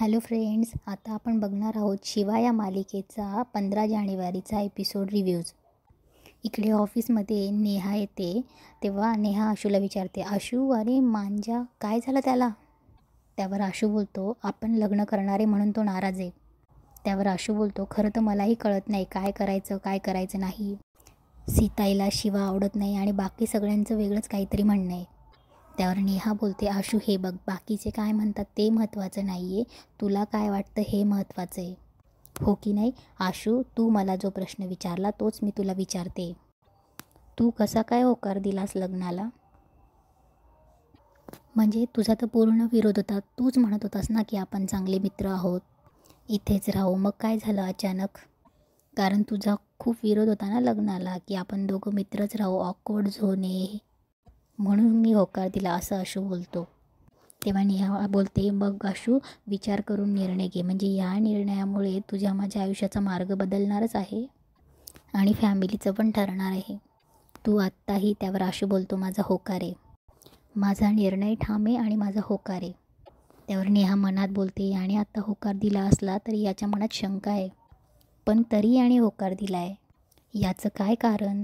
Hello friends, आता आपण बघणार आहोत शिवा या मालिकेचा 15 जानेवारीचा एपिसोड रिव्ह्यूज. इकडे ऑफिसमध्ये नेहा येते तेव्हा नेहा आशूला विचारते, आशू अरे मांजा काय झालं त्याला? त्यावर आशू बोलतो, आपण लग्न करणारे म्हणून तो नाराज आहे. त्यावर आशू बोलतो, खरं तर मलाही कळत नाही काय करायचं काय करायचं नाही. सीताईला शिवा आवडत नाही आणि बाकी सगळ्यांचं वेगळंच काहीतरी म्हणणं आहे. त्यावर नेहा बोलते, आशू हे बघ, बाकीचे काय म्हणतात ते महत्त्वाचं नाही आहे, तुला काय वाटतं हे महत्त्वाचं आहे, हो की नाही? आशू, तू मला जो प्रश्न विचारला तोच मी तुला विचारते, तू कसा काय होकार दिलास लग्नाला? म्हणजे तुझा तर पूर्ण विरोध होता, तूच म्हणत होतास ना की आपण चांगले मित्र आहोत, इथेच राहू. मग काय झालं अचानक? कारण तुझा खूप विरोध होता ना लग्नाला, की आपण दोघं मित्रच राहू, ऑकवर्ड झोन आहे, म्हणून मी होकार दिला, असं आशू बोलतो. तेव्हा नेहा बोलते, मग आशू विचार करून निर्णय घे, म्हणजे या निर्णयामुळे तुझ्या माझ्या आयुष्याचा मार्ग बदलणारच आहे आणि फॅमिलीचं पण ठरणार आहे. तू आत्ताही. त्यावर आशू बोलतो, माझा होकार आहे, माझा निर्णय ठाम आहे आणि माझा होकार आहे. त्यावर नेहा मनात बोलते, आणि आत्ता होकार दिला असला तरी याच्या मनात शंका आहे, पण तरी आणि होकार दिला आहे, याचं काय कारण?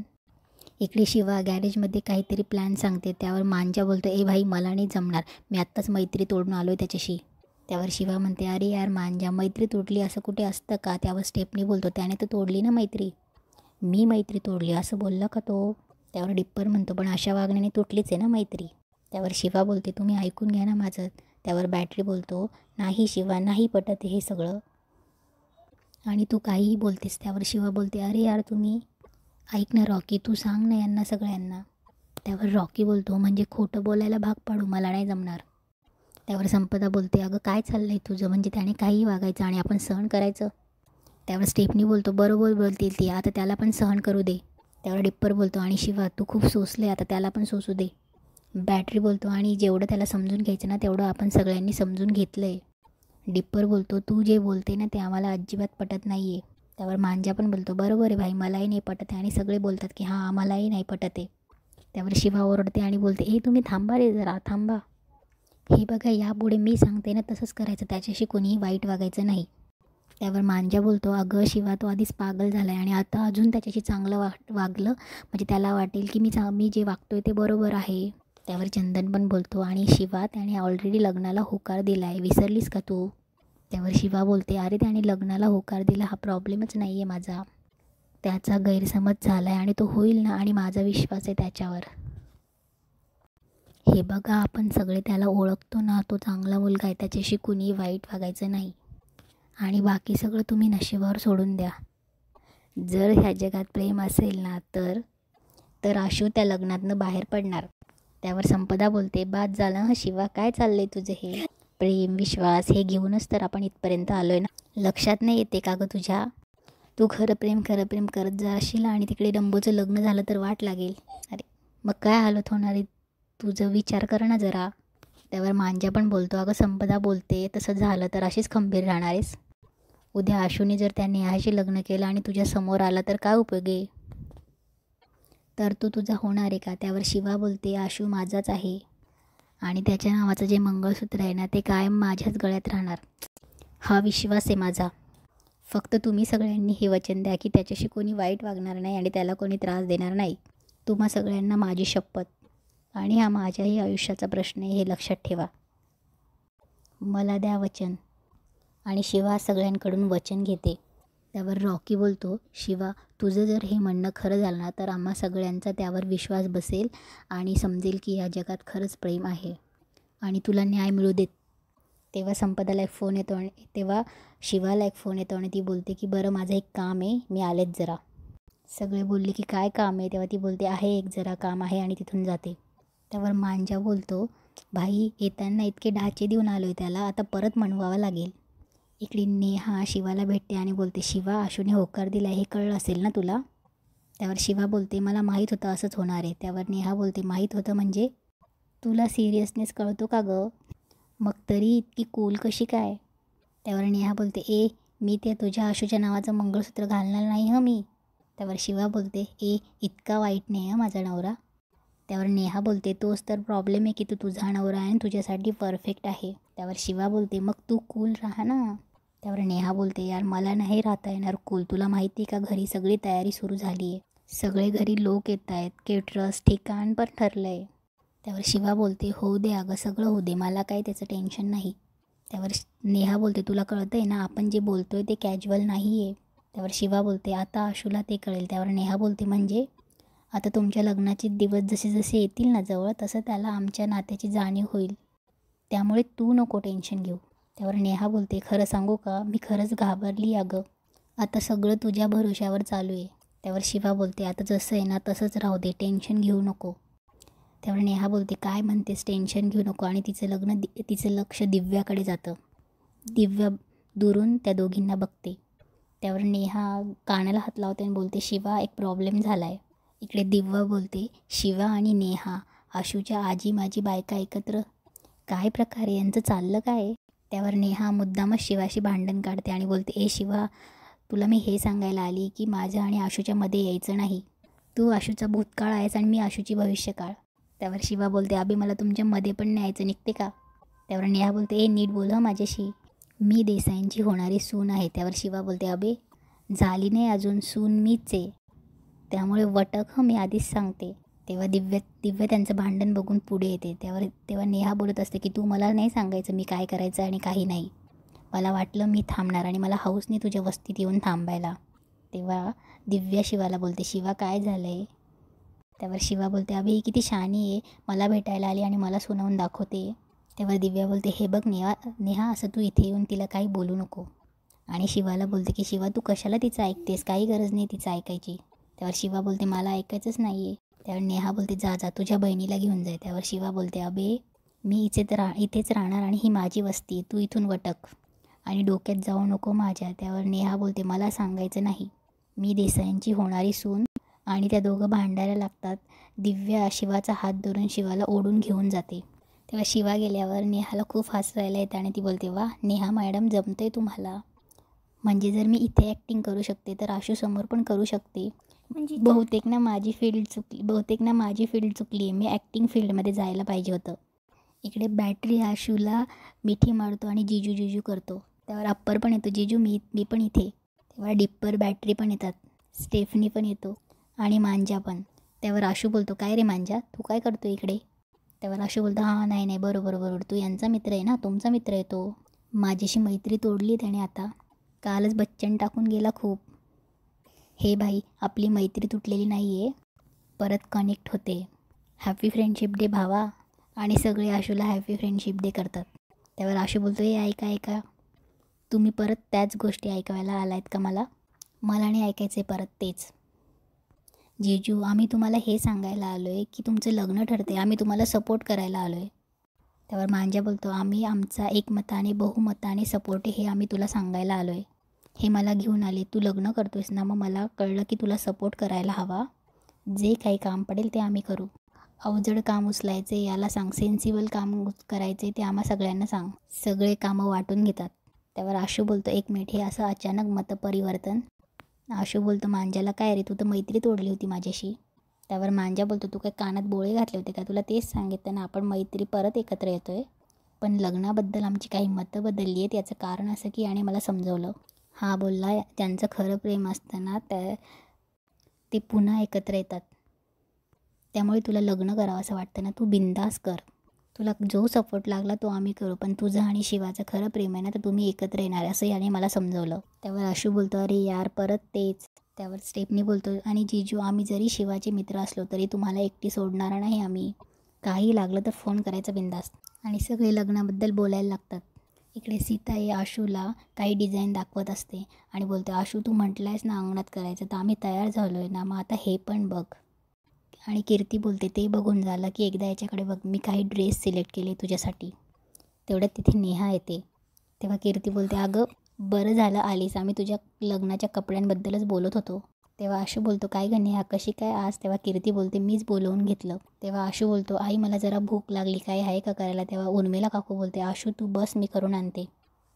इकडे शिवा गॅरेजमध्ये काहीतरी प्लॅन सांगते. त्यावर मांजा बोलतो, ए भाई मला नाही जमणार, मी आत्ताच मैत्री तोडून आलो आहे त्याच्याशी. त्यावर शिवा म्हणते, अरे यार मांजा, मैत्री तोडली असं कुठे असतं का? त्यावर स्टेपनी बोलतो, त्याने तर तोडली ना मैत्री, मी मैत्री तोडली असं बोलला का तो? त्यावर डिप्पर म्हणतो, पण अशा वागण्याने तुटलीच आहे ना मैत्री. त्यावर शिवा बोलते, तुम्ही ऐकून घ्या ना माझं. त्यावर बॅटरी बोलतो, नाही शिवा, नाही पटत हे सगळं आणि तू काहीही बोलतेस. त्यावर शिवा बोलते, अरे यार तुम्ही ऐक ना रॉकी, तू सांग ना यांना सगळ्यांना. त्यावर रॉकी बोलतो, म्हणजे खोटं बोलायला भाग पाडू, मला नाही जमणार. त्यावर संपदा बोलते, अगं काय चाललं आहे तुझं, म्हणजे त्याने काहीही वागायचं आणि आपण सहन करायचं? त्यावर स्टेफनी बोलतो, बरोबर बोलतील ती, आता त्याला पण सहन करू दे. त्यावर डिप्पर बोलतो, आणि शिवा तू खूप सोसले, आता त्याला पण सोसू दे. बॅटरी बोलतो, आणि जेवढं त्याला समजून घ्यायचं ना तेवढं आपण सगळ्यांनी समजून घेतलं आहे. डिप्पर बोलतो, तू जे बोलते ना ते आम्हाला अजिबात पटत नाही आहे. त्यावर मांजा पण बोलतो, बरोबर आहे भाई, मलाही नाही पटत आहे आणि सगळे बोलतात की हां आम्हालाही नाही पटत आहे. त्यावर शिवा ओरडते आणि बोलते, ए तुम्ही थांबा रे जरा, थांबा. हे बघा, यापुढे मी सांगते ना तसंच करायचं, त्याच्याशी कोणीही वाईट वागायचं नाही. त्यावर मांजा बोलतो, अगं शिवा तो आधीच पागल झाला आहे आणि आता अजून त्याच्याशी चांगलं वागलं म्हणजे त्याला वाटेल की मी जे वागतोय ते बरोबर आहे. त्यावर चंदन पण बोलतो, आणि शिवा त्याने ऑलरेडी लग्नाला होकार दिला आहे, विसरलीस का तू? त्यावर शिवा बोलते, अरे त्याने लग्नाला होकार दिला हा प्रॉब्लेमच नाही आहे माझा, त्याचा गैरसमज झाला आहे आणि तो होईल ना, आणि माझा विश्वास आहे त्याच्यावर. हे बघा, आपण सगळे त्याला ओळखतो ना, तो चांगला मुलगा आहे, त्याच्याशी कुणी वाईट वागायचं नाही आणि बाकी सगळं तुम्ही नशिबावर सोडून द्या. जर ह्या जगात प्रेम असेल ना तर आशू त्या लग्नातनं बाहेर पडणार. त्यावर संपदा बोलते, बाद झालं हं शिवा, काय चाललंय तुझं हे? प्रेम विश्वास हे घेऊनच तर आपण इथपर्यंत आलो आहे ना, लक्षात नाही येते का गं तुझ्या? तू खरं प्रेम करत जाशील आणि तिकडे डंबूचं लग्न झालं तर वाट लागेल, अरे मग काय हालत होणार आहे तुझं, विचार कर ना जरा. त्यावर मांजा पण बोलतो, अगं संपदा बोलते, तसं झालं तर अशीच खंबीर राहणार आहेस? उद्या आशूने जर त्या नेहाशी लग्न केलं आणि तुझ्या समोर आला तर काय उपयोग आहे? तर तो तुझा होणार आहे का? त्यावर शिवा बोलते, आशू माझाच आहे आणि त्याच्या नावाचं जे मंगळसूत्र आहे ना ते कायम माझ्याच गळ्यात राहणार, हा विश्वास आहे माझा. फक्त तुम्ही सगळ्यांनी हे वचन द्या की त्याच्याशी कोणी वाईट वागणार नाही आणि त्याला कोणी त्रास देणार नाही. तुम्हा सगळ्यांना माझी शपथ, आणि हा माझ्याही आयुष्याचा प्रश्न आहे हे लक्षात ठेवा, मला द्या वचन. आणि शिवा सगळ्यांकडून वचन घेते. त्यावर रॉकी बोलतो, शिवा तुझं जर हे म्हणणं खरं झालं ना तर आम्हा सगळ्यांचा त्यावर विश्वास बसेल आणि समजेल की या जगात खरंच प्रेम आहे आणि तुला न्याय मिळू देत. तेव्हा संपदाला एक फोन येतो आणि तेव्हा शिवाला एक फोन येतो आणि ती बोलते की बरं माझं एक काम आहे, मी आलेच जरा. सगळे बोलले की काय काम आहे? तेव्हा ती बोलते, आहे एक जरा काम आहे, आणि तिथून जाते. त्यावर मांजा बोलतो, भाई येताना इतके ढाचे देऊन आलो आहे त्याला, आता परत म्हणवावं लागेल. इकडे नेहा शिवाला भेटते आणि बोलते, शिवा आशूने होकार दिला हे कळलं असेल ना तुला? त्यावर शिवा बोलते, मला माहीत होतं असंच होणार आहे. त्यावर नेहा बोलते, माहीत होतं म्हणजे? तुला सिरियसनेस कळतो का गं? मग तरी इतकी कूल कशी काय? त्यावर नेहा बोलते, ए मी ते तुझ्या आशूच्या नावाचं मंगळसूत्र घालणार नाही हं मी. त्यावर शिवा बोलते, ए इतका वाईट नाही हं माझा नवरा. त्यावर नेहा बोलते तोच तर प्रॉब्लेम आहे की तू तुझा नवरा आहे आणि तुझ्यासाठी परफेक्ट आहे. त्यावर शिवा बोलते मग तू कूल राहा ना. त्यावर नेहा बोलते यार मला नाही राहता येणार कूल. तुला माहिती आहे का घरी सगळी तयारी सुरू झाली आहे. सगळे घरी लोक येत आहेत. केटरर्स ठिकाण पण ठरलं आहे. त्यावर शिवा बोलते होऊ दे अगं सगळं होऊ दे मला काही त्याचं टेन्शन नाही. त्यावर नेहा बोलते तुला कळतं आहे ना आपण जे बोलतोय ते कॅज्युअल नाही आहे. त्यावर शिवा बोलते आता आशूला ते कळेल. त्यावर नेहा बोलते म्हणजे आता तुमच्या लग्नाचे दिवस जसे जसे येतील ना जवळ तसं त्याला आमच्या नात्याची जाणीव होईल. त्यामुळे तू नको टेन्शन घेऊ. त्यावर नेहा बोलते खरं सांगू का मी खरंच घाबरली अगं. आता सगळं तुझ्या भरोश्यावर चालू आहे. त्यावर शिवा बोलते आता जसं आहे ना तसंच राहू दे टेन्शन घेऊ नको. त्यावर नेहा बोलते काय म्हणतेस टेन्शन घेऊ नको आणि तिचं लक्ष दिव्याकडे जातं. दिव्या दुरून त्या दोघींना बघते. त्यावर नेहा कानाला हात लावते आणि बोलते शिवा एक प्रॉब्लेम झाला आहे. इकडे दिव्या बोलते शिवा आणि नेहा आशूच्या आजी माझी बायका एकत्र काय प्रकारे यांचं चाललं काय. त्यावर नेहा मुद्दामच शिवाशी भांडण काढते आणि बोलते ए शिवा तुला मी हे सांगायला आली की माझ्या आणि आशूच्या मध्ये यायचं नाही. तू आशूचा भूतकाळ आहेस आणि मी आशूची भविष्यकाळ. त्यावर शिवा बोलते अबे मला तुमच्या मध्ये पण न्यायचं निघते का. त्यावर नेहा बोलते ए नीट बोल माझ्याशी मी देसाईंची होणारी सून आहे. त्यावर शिवा बोलते अबे झाली नाही अजून सून मीच आहे त्यामुळे वटक मी आधीच सांगते. तेव्हा दिव्या त्यांचं भांडण बघून पुढे येते. तेव्हा नेहा बोलत असते की तू मला नाही सांगायचं मी काय करायचं आणि काही नाही. मला वाटलं मी थांबणार आणि मला हौसने तुझ्या वस्तीत येऊन थांबायला. तेव्हा दिव्या शिवाला बोलते शिवा काय झालं आहे. त्यावर शिवा बोलते अबे ही किती शहाणी आहे मला भेटायला आली आणि मला सुनावून दाखवते. तेव्हा दिव्या बोलते हे बघ नेहा असं तू इथे येऊन तिला काही बोलू नको. आणि शिवाला बोलते की शिवा तू कशाला तिचं ऐकतेस काही गरज नाही तिचं ऐकायची. त्यावर शिवा बोलते मला ऐकायचंच नाही आहे. त्यावर नेहा बोलते जा तुझ्या बहिणीला घेऊन जाय. त्यावर शिवा बोलते अबे मी इथेच राहणार आणि ही माझी वस्ती तू इथून वटक आणि डोक्यात जाऊ नको माझ्या. त्यावर नेहा बोलते मला सांगायचं नाही मी देसाईंची होणारी सून. आणि त्या दोघं भांडायला लागतात. दिव्या शिवाचा हात धरून शिवाला ओढून घेऊन जाते. तेव्हा शिवा गेल्यावर नेहाला खूप हसायला येतं आणि ती बोलते वा नेहा मॅडम जमतंय तुम्हाला. म्हणजे जर मी इथे ॲक्टिंग करू शकते तर आशूसमोर पण करू शकते. म्हणजे बहुतेक ना माझी फील्ड चुकली आहे. मी ॲक्टिंग फील्डमध्ये जायला पाहिजे होतं. इकडे बॅटरी आशूला मिठी मारतो आणि जिजू करतो. त्यावर अप्पर पण येतो जिजू मी पण इथे. तेव्हा डिप्पर बॅटरी पण येतात. स्टेफनी पण येतो आणि मांजा पण. त्यावर आशू बोलतो काय रे मांजा तू काय करतो इकडे. त्यावर आशू बोलतो हां नाही बरोबर तू यांचा मित्र आहे ना तुमचा मित्र आहे तो. माझ्याशी मैत्री तोडली त्याने आता कालच बच्चन टाकून गेला खूप. हे भाई आपली मैत्री तुटलेली नाही आहे परत कनेक्ट होते. हॅपी फ्रेंडशिप डे भावा. आणि सगळे आशूला हॅपी फ्रेंडशिप डे करतात. त्यावर आशू बोलतो हे ऐका तुम्ही परत त्याच गोष्टी ऐकायला आलायत का मला नाही ऐकायचं आहे परत तेच. जीजू आम्ही तुम्हाला हे सांगायला आलो आहे की तुमचं लग्न ठरते आम्ही तुम्हाला सपोर्ट करायला आलो आहे. त्यावर मांजा बोलतो आम्ही आमचा एकमताने बहुमताने सपोर्ट हे आम्ही तुला सांगायला आलो आहे. हे मला घेऊन आले तू लग्न करतोयस ना मग मला कळलं की तुला सपोर्ट करायला हवा. जे काही काम पडेल ते आम्ही करू. अवजड काम उचलायचे याला सांग सेन्सिबल काम करायचे ते आम्हा सगळ्यांना सांग. सगळे कामं वाटून घेतात. त्यावर आशू बोलतो एक मिनिट हे असं अचानक मतपरिवर्तन. आशू बोलतो मांजाला काय रे तू तर मैत्री तोडली होती माझ्याशी. त्यावर मांजा बोलतो तू काय कानात बोळे घातले होते का तुला तेच सांगितलं ना आपण मैत्री परत एकत्र येतो आहे. पण लग्नाबद्दल आमची काही मतं बदलली आहेत याचं कारण असं की याने मला समजवलं. हा बोलला त्यांचं खरं प्रेम असताना ते पुन्हा एकत्र येतात. त्यामुळे तुला लग्न करावं असं वाटतं ना तू बिंदास कर. तुला जो सपोर्ट लागला तो आम्ही करू पण तुझं आणि शिवाचं खरं प्रेम आहे ना तर तुम्ही एकत्र येणार असं याने मला समजवलं. त्यावर आशू बोलतो अरे यार परत तेच. त्यावर स्टेफनी बोलतो आणि जीजू आम्ही जरी शिवाचे मित्र असलो तरी तुम्हाला एकटी सोडणार नाही आम्ही. काही लागलं तर फोन करायचा बिंदास. आणि सगळे लग्नाबद्दल बोलायला लागतात. इकडे सीताई आशूला काही डिझाईन दाखवत असते आणि बोलते आशू तू म्हटलं आहेस ना अंगणात करायचं तर आम्ही तयार झालो आहे ना मग आता हे पण बघ. आणि कीर्ती बोलते ते बघून झालं की एकदा याच्याकडे बघ मी काही ड्रेस सिलेक्ट केले तुझ्यासाठी. तेवढ्यात तिथे नेहा येते. तेव्हा कीर्ती बोलते अगं बरं झालं आलीस आम्ही तुझ्या लग्नाच्या कपड्यांबद्दलच बोलत होतो. तेव्हा आशू बोलतो काय गं नेहा कशी काय आज. तेव्हा कीर्ती बोलते मीच बोलवून घेतलं. तेव्हा आशू बोलतो आई मला जरा भूक लागली काय आहे का करायला. तेव्हा उर्मिला काकू बोलते आशू तू बस मी करून आणते.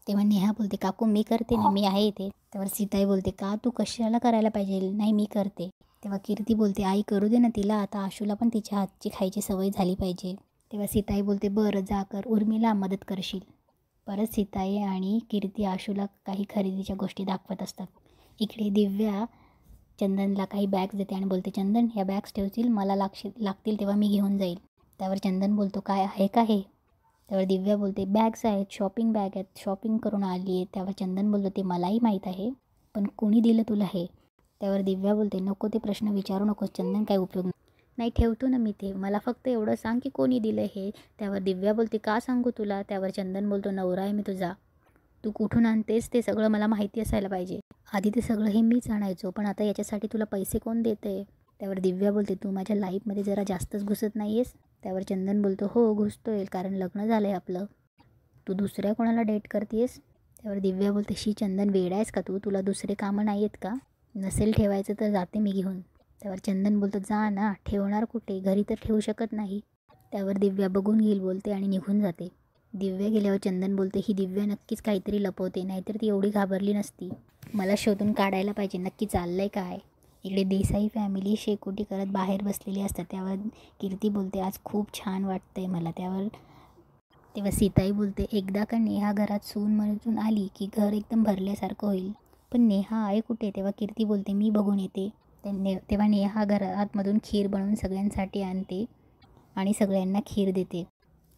तेव्हा नेहा बोलते काकू मी करते ना मी आहे इथे. तेव्हा सीताई बोलते का तू कशाला करायला पाहिजे नाही मी करते. तेव्हा कीर्ती बोलते आई करू दे ना तिला, आता आशूला पण तिच्या हातची खायची सवय झाली पाहिजे. तेव्हा सीताई बोलते बरं जा कर, उर्मिला मदत करशील. परत सीताई आणि कीर्ती आशूला काही खरेदीच्या गोष्टी दाखवत असतात. इकडे दिव्या चंदनला काही बॅग्स देते आणि बोलते चंदन ह्या बॅग्स ठेवतील, मला लागतील तेव्हा मी घेऊन जाईल. त्यावर चंदन बोलतो काय आहे का हे. त्यावर दिव्या बोलते बॅग्स आहेत, शॉपिंग बॅग आहेत, शॉपिंग करून आली आहे. त्यावर चंदन बोलतो ते मलाही माहीत आहे, पण कोणी दिलं तुला हे. त्यावर दिव्या बोलते नको ते प्रश्न विचारू नकोस चंदन, काय उपयोग नाही, ठेवतो ना मी ते, मला फक्त एवढं सांग की कोणी दिलं हे. त्यावर दिव्या बोलते का सांगू तुला. त्यावर चंदन बोलतो नवरा आहे मी तुझा, तू कुठून आणतेस ते सगळं मला माहिती असायला पाहिजे. आधी ते सगळं हे मीच आणायचो, पण आता याच्यासाठी तुला पैसे कोण देते. त्यावर दिव्या बोलते तू माझ्या लाईफमध्ये जरा जास्तच घुसत नाही आहेस. त्यावर चंदन बोलतो हो घुसतोय, कारण लग्न झालं आहे आपलं, तू दुसऱ्या कोणाला डेट करतेस. त्यावर दिव्या बोलते शी चंदन वेडा आहेस का तू, तुला दुसरे कामं नाही आहेत का, नसेल ठेवायचं तर जाते मी घेऊन. त्यावर चंदन बोलतो जा ना, ठेवणार कुठे, घरी तर ठेवू शकत नाही. त्यावर दिव्या बघून घेईल बोलते आणि निघून जाते. दिव्या गेल्यावर चंदन बोलते ही दिव्या नक्कीच काहीतरी लपवते, नाहीतर ती एवढी घाबरली नसती, मला शोधून काढायला पाहिजे नक्की चाललं आहे काय. इकडे देसाई फॅमिली शेकोटी करत बाहेर बसलेली असतात. त्यावर कीर्ती बोलते आज खूप छान वाटतंय मला. तेव्हा सीताई बोलते एकदा का नेहा घरात सून म्हणून आली की घर एकदम भरल्यासारखं होईल, पण नेहा आहे कुठे. तेव्हा कीर्ती बोलते मी बघून येते. तेव्हा नेहा घरातमधून खीर बनवून सगळ्यांसाठी आणते आणि सगळ्यांना खीर देते.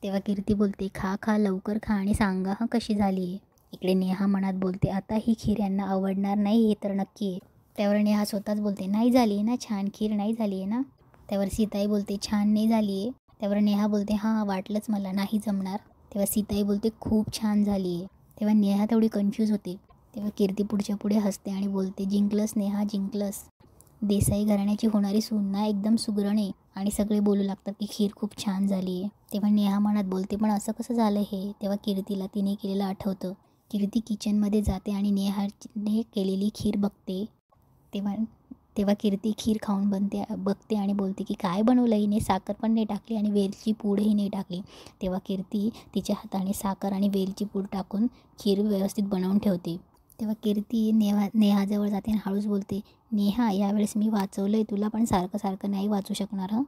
तेव्हा कीर्ती बोलते खा खा लवकर खा आणि सांगा हां कशी झाली आहे. इकडे नेहा मनात बोलते आता ही खीर यांना आवडणार नाही हे तर नक्की आहे. त्यावर नेहा स्वतःच बोलते नाही झाली आहे ना छान, खीर नाही झाली आहे ना. त्यावर सीताई बोलते छान नाही झाली आहे. त्यावर नेहा बोलते हां वाटलंच मला नाही जमणार. तेव्हा सीताई बोलते खूप छान झाली आहे. तेव्हा नेहा तेवढी कन्फ्यूज होते. तेव्हा कीर्ती पुढच्या पुढे हसते आणि बोलते जिंकलंस नेहा जिंकलंस, देसाई घराण्याची होणारी सून ना एकदम सुगरण आहे. आणि सगळे बोलू लागतात की खीर खूप छान झाली आहे. तेव्हा नेहा मनात बोलते पण असं कसं झालं हे. तेव्हा कीर्तीला तिने केलेलं आठवतं. कीर्ती किचनमध्ये जाते आणि नेहाने केलेली खीर बघते. तेव्हा कीर्ती खीर खाऊन बघते आणि बोलते की काय बनवलं हिने, साखर पण नाही टाकली आणि वेलची पूडही नाही टाकली. तेव्हा कीर्ती तिच्या हाताने साखर आणि वेलची पूड टाकून खीर व्यवस्थित बनवून ठेवते. तेव्हा कीर्ती नेहाजवळ जाते आणि हळूच बोलते नेहा यावेळेस मी वाचवलं आहे तुला, पण सारखं सारखं नाही वाचू शकणार हं.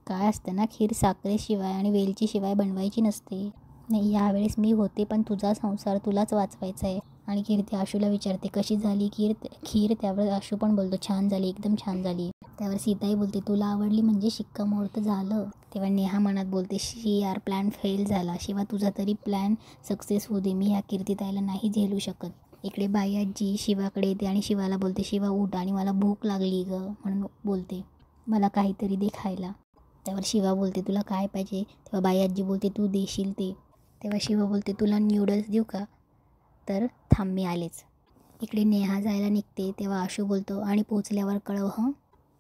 काय असतं ना खीर साखरेशिवाय आणि वेलचीशिवाय बनवायची नसते. नाही यावेळेस मी होते, पण तुझा संसार तुलाच वाचवायचा आहे. आणि कीर्ती आशूला विचारते कशी झाली खीर. त्यावर आशू पण बोलतो छान झाली एकदम छान झाली. त्यावर सीताई बोलते तुला आवडली म्हणजे शिक्कामोर्तब झालं. तेव्हा नेहा मनात बोलते शी यार प्लॅन फेल झाला, शिवा तुझा तरी प्लॅन सक्सेस होऊ दे, मी ह्या कीर्तीताईला नाही झेलू शकत. इकडे बाई आजी शिवाकडे येते आणि शिवाला बोलते शिवा उठ आणि मला भूक लागली ग म्हणून बोलते, मला काहीतरी दे खायला. त्यावर शिवा बोलते तुला काय पाहिजे. तेव्हा बाई आजी बोलते तू देशील ते. तेव्हा शिवा बोलते तुला न्यूडल्स देऊ का, तर थांब मी आलेच. इकडे नेहा जायला निघते. तेव्हा आशू बोलतो आणि पोचल्यावर कळव हं.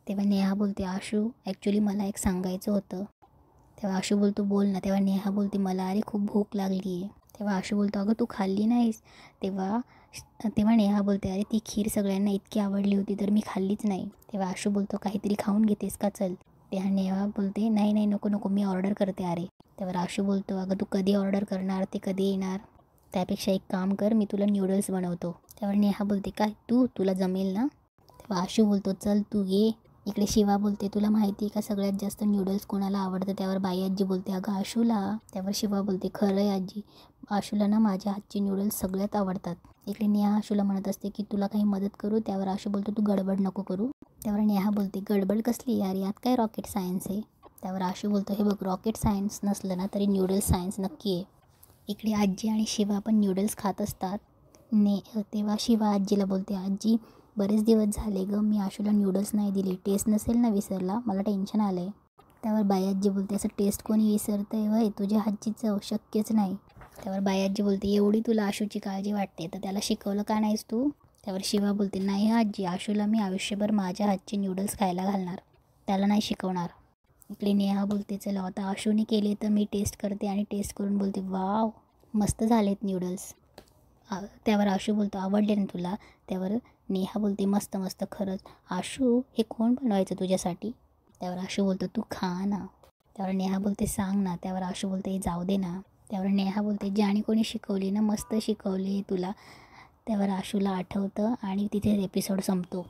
तेव्हा नेहा बोलते आशू ॲक्च्युली मला एक सांगायचं होतं. तेव्हा आशू बोलतो बोल ना. तेव्हा नेहा बोलते मला अरे खूप भूक लागली आहे. तेव्हा आशू बोलतो अगं तू खाल्ली नाहीस. तेव्हा नेहा बोलते अरे ती खीर सगळ्यांना इतकी आवडली होती तर मी खाल्लीच नाही. तेव्हा आशू बोलतो काहीतरी खाऊन घेतेस का चल. तेव्हा नेहा बोलते नाही नाही नको नको मी ऑर्डर करते अरे. तेव्हा आशू बोलतो अगं तू कधी ऑर्डर करणार, ते कधी येणार, त्यापेक्षा एक काम कर मी तुला न्यूडल्स बनवतो. त्यावर नेहा बोलते काय तुला जमेल ना. तेव्हा आशू बोलतो चल तू ये. इकडे शिवा बोलते तुला माहिती आहे का सगळ्यात जास्त न्यूडल्स कोणाला आवडतं. त्यावर बाई आजी बोलते अगं आशूला. त्यावर शिवा बोलते खरं आहे आजी, आशूला ना माझ्या हातचे न्यूडल्स सगळ्यात आवडतात. इकडे नेहा आशूला म्हणत असते की तुला काही मदत करू. त्यावर आशू बोलतो तू गडबड नको करू. त्यावर नेहा बोलते गडबड कसली यार, यात काय रॉकेट सायन्स आहे. त्यावर आशू बोलतो हे बघ रॉकेट सायन्स नसलं ना तरी न्यूडल्स सायन्स नक्की आहे. इकडे आजी आणि शिवा पण न्यूडल्स खात असतात. तेव्हा शिवा आजीला बोलते आजी बरेच दिवस झाले ग मी आशूला न्यूडल्स नाही दिले, टेस्ट नसेल ना विसरला, मला टेन्शन आलं आहे. त्यावर बाई आजी बोलते असं टेस्ट कोणी विसरतं आहे वय, तुझ्या हातची चव शक्यच नाही. त्यावर बाई आजी बोलते एवढी तुला आशूची काळजी वाटते तर त्याला शिकवलं का नाहीस तू. त्यावर शिवा बोलते नाही आजी आशूला मी आयुष्यभर माझ्या हातचे न्यूडल्स खायला घालणार, त्याला नाही शिकवणार. इकडे नेहा बोलते चला आता आशूने केले तर मी टेस्ट करते आणि टेस्ट करून बोलते वाव मस्त झालेत न्यूडल्स. त्यावर आशू बोलतो आवडले ना तुला. त्यावर नेहा बोलते मस्त मस्त खरंच आशू हे कोण बनवायचं तुझ्यासाठी. त्यावर आशू बोलतो तू खा ना. त्यावर नेहा बोलते सांग ना. त्यावर आशू बोलते जाऊ दे ना. त्यावर नेहा बोलते ज्याने कोणी शिकवली ना मस्त शिकवले तुला. त्यावर आशूला आठवतं आणि तिथे एपिसोड संपतो.